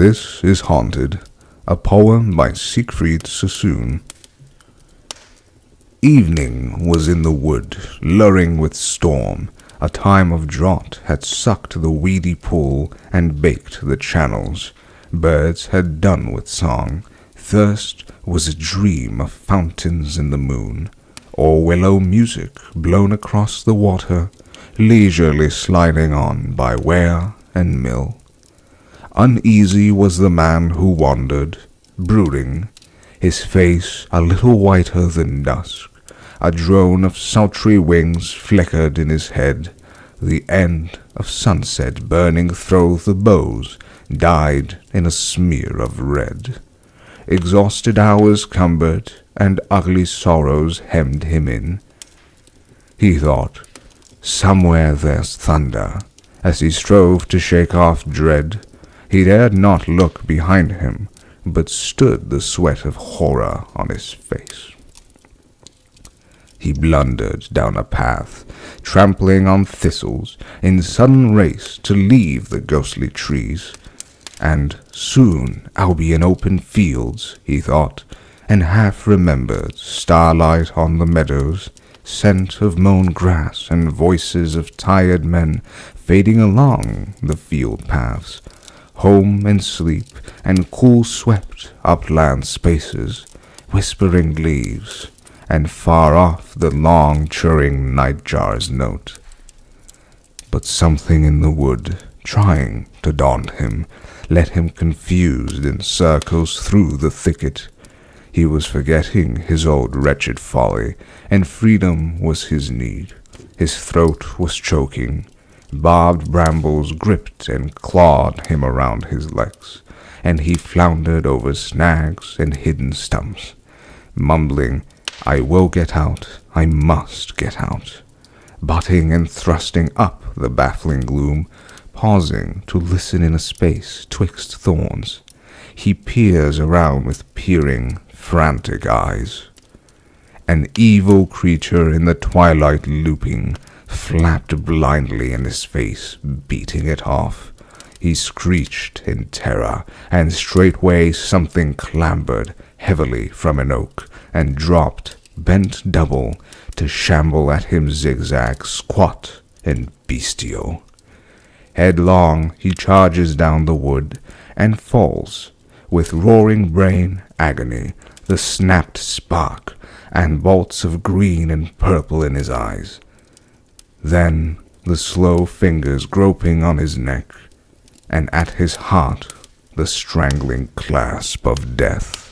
This is Haunted, a poem by Siegfried Sassoon. Evening was in the wood, luring with storm. A time of drought had sucked the weedy pool and baked the channels. Birds had done with song. Thirst was a dream of fountains in the moon, or willow music blown across the water, leisurely sliding on by weir and mill. Uneasy was the man who wandered, brooding, his face a little whiter than dusk. A drone of sultry wings flickered in his head. The end of sunset burning through the boughs died in a smear of red. Exhausted hours cumbered, and ugly sorrows hemmed him in. He thought, somewhere there's thunder. As he strove to shake off dread, he dared not look behind him, but stood the sweat of horror on his face. He blundered down a path, trampling on thistles, in sudden race to leave the ghostly trees. And soon I'll be in open fields, he thought, and half remembered starlight on the meadows, scent of mown grass, and voices of tired men fading along the field paths. Home and sleep and cool swept upland spaces, whispering leaves, and far off the long churring nightjar's note. But something in the wood, trying to daunt him, led him confused in circles through the thicket. He was forgetting his old wretched folly, and freedom was his need. His throat was choking. Barbed brambles gripped and clawed him around his legs, and he floundered over snags and hidden stumps, mumbling, I will get out, I must get out, butting and thrusting up the baffling gloom, pausing to listen in a space twixt thorns. He peers around with peering, frantic eyes. An evil creature in the twilight looping, flapped blindly in his face, beating it off. He screeched in terror, and straightway something clambered heavily from an oak, and dropped, bent double, to shamble at him zigzag, squat and bestial. Headlong he charges down the wood, and falls, with roaring brain agony, the snapped spark, and bolts of green and purple in his eyes. Then the slow fingers groping on his neck, and at his heart the strangling clasp of death.